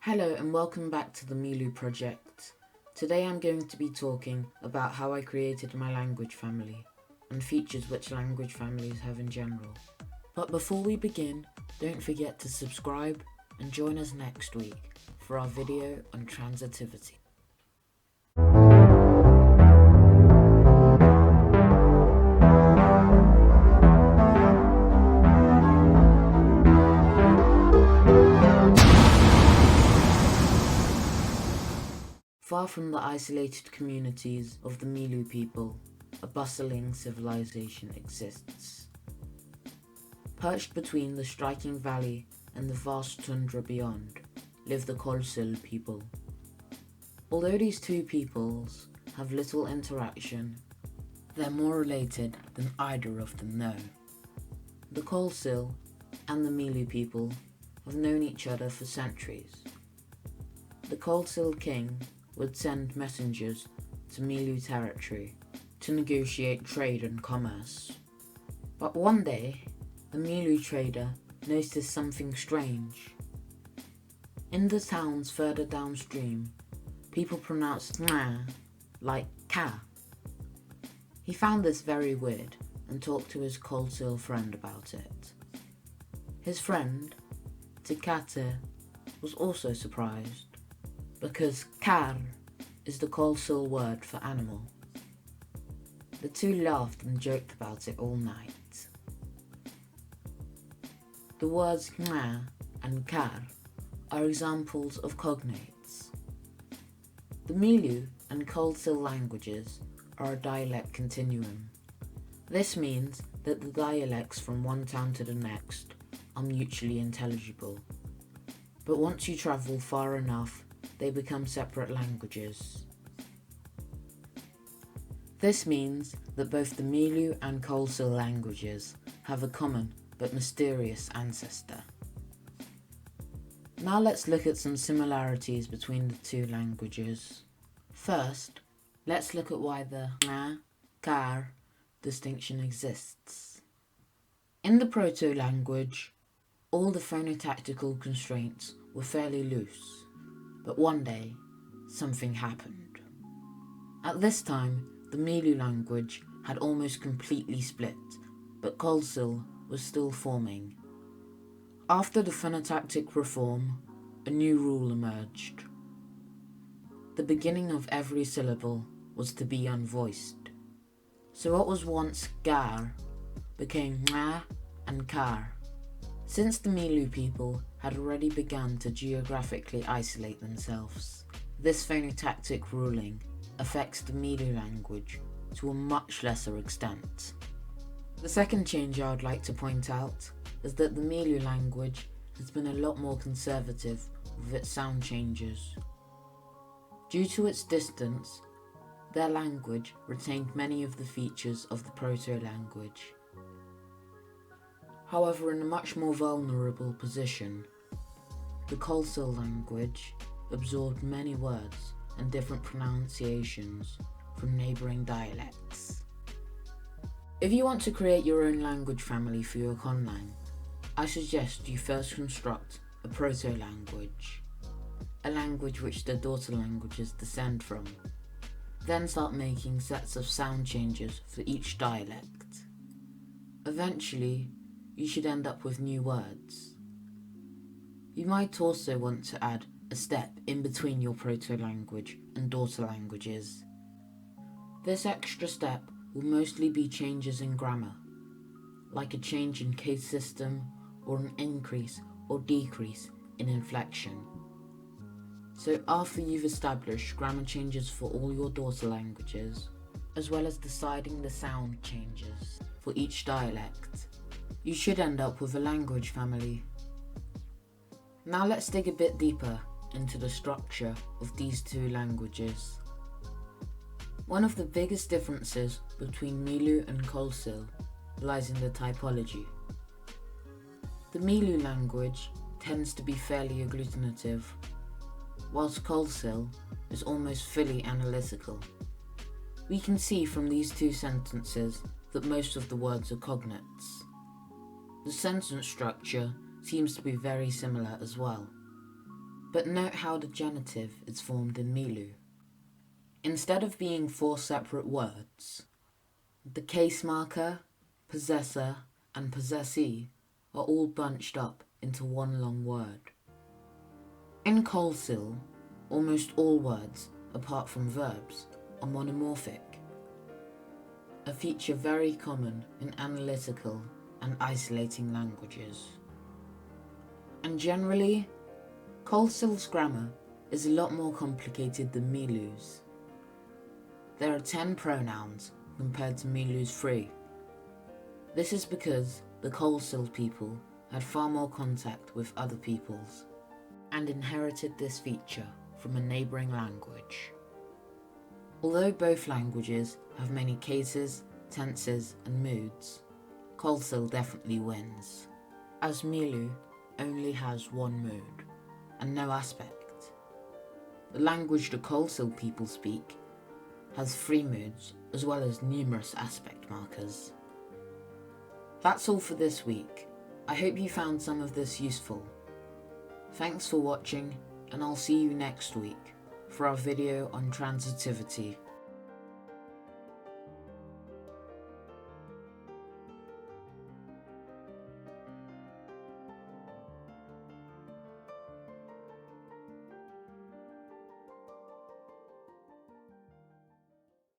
Hello and welcome back to the Milu project. Today I'm going to be talking about how I created my language family and features which language families have in general. But before we begin, don't forget to subscribe and join us next week for our video on transitivity. Far from the isolated communities of the Milu people, a bustling civilization exists. Perched between the striking valley and the vast tundra beyond, live the Kolsil people. Although these two peoples have little interaction, they're more related than either of them know. The Kolsil and the Milu people have known each other for centuries. The Kolsil king would send messengers to Milu territory to negotiate trade and commerce. But one day, the Milu trader noticed something strange. In the towns further downstream, people pronounced "nga" like "ka." He found this very weird and talked to his Kolsil friend about it. His friend, Tikate, was also surprised, because kar is the Kolsil word for animal. The two laughed and joked about it all night. The words nga and kar are examples of cognates. The Milu and Kolsil languages are a dialect continuum. This means that the dialects from one town to the next are mutually intelligible. But once you travel far enough, they become separate languages. This means that both the Milu and Kolsil languages have a common but mysterious ancestor. Now let's look at some similarities between the two languages. First, let's look at why the nga, kar distinction exists. In the proto-language, all the phonotactical constraints were fairly loose. But one day, something happened. At this time, the Milu language had almost completely split, but Kolsil was still forming. After the phonotactic reform, a new rule emerged. The beginning of every syllable was to be unvoiced. So what was once gar became nga and kar. Since the Milu people had already begun to geographically isolate themselves, this phonotactic ruling affects the Milu language to a much lesser extent. The second change I would like to point out is that the Milu language has been a lot more conservative with its sound changes. Due to its distance, their language retained many of the features of the proto-language. However, in a much more vulnerable position, the Kolsil language absorbed many words and different pronunciations from neighbouring dialects. If you want to create your own language family for your conlang, I suggest you first construct a proto-language, a language which the daughter languages descend from. Then start making sets of sound changes for each dialect. Eventually, you should end up with new words. You might also want to add a step in between your proto-language and daughter languages. This extra step will mostly be changes in grammar, like a change in case system or an increase or decrease in inflection. So after you've established grammar changes for all your daughter languages, as well as deciding the sound changes for each dialect, you should end up with a language family. Now let's dig a bit deeper into the structure of these two languages. One of the biggest differences between Milu and Kolsil lies in the typology. The Milu language tends to be fairly agglutinative, whilst Kolsil is almost fully analytical. We can see from these two sentences that most of the words are cognates. The sentence structure seems to be very similar as well. But note how the genitive is formed in Milu. Instead of being 4 separate words, the case marker, possessor, and possessee are all bunched up into one long word. In Colsil, almost all words, apart from verbs, are monomorphic, a feature very common in analytical and isolating languages. And generally, Colsil's grammar is a lot more complicated than Milu's. There are 10 pronouns compared to Milu's 3. This is because the Colsil people had far more contact with other peoples and inherited this feature from a neighbouring language. Although both languages have many cases, tenses and moods, Colsil definitely wins, as Milu only has one mood and no aspect. The language the Colsil people speak has 3 moods as well as numerous aspect markers. That's all for this week. I hope you found some of this useful. Thanks for watching, and I'll see you next week for our video on transitivity.